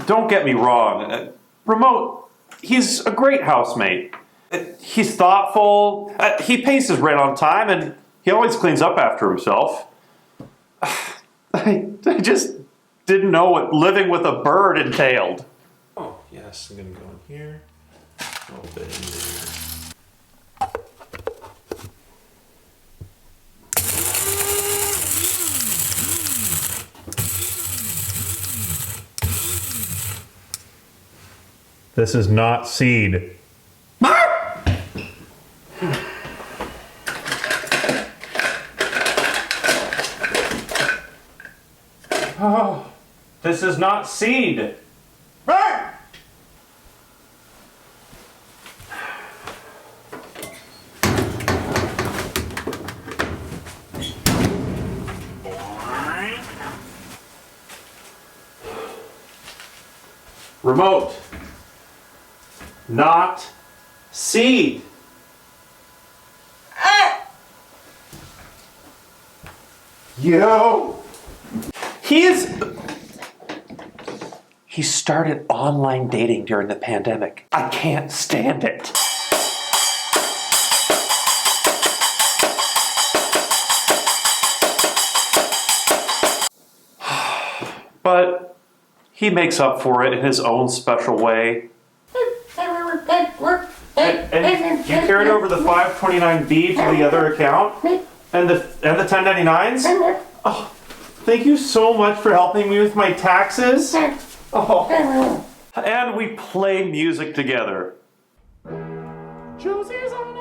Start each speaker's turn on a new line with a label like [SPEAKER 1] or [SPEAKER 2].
[SPEAKER 1] don't get me wrong. Remote, he's a great housemate. He's thoughtful, he pays his rent on time, and he always cleans up after himself. I just didn't know what living with a bird entailed.
[SPEAKER 2] Oh, yes, I'm gonna go in here. A little bit in there.
[SPEAKER 1] This is not seed. Oh, this is not seed. Remote. Not seed. Yo! He started online dating during the pandemic. I can't stand it. But he makes up for it in his own special way. And you carried over the 529B to the other account? And the 1099s? Oh, thank you so much for helping me with my taxes. Oh. And we play music together. Josie's on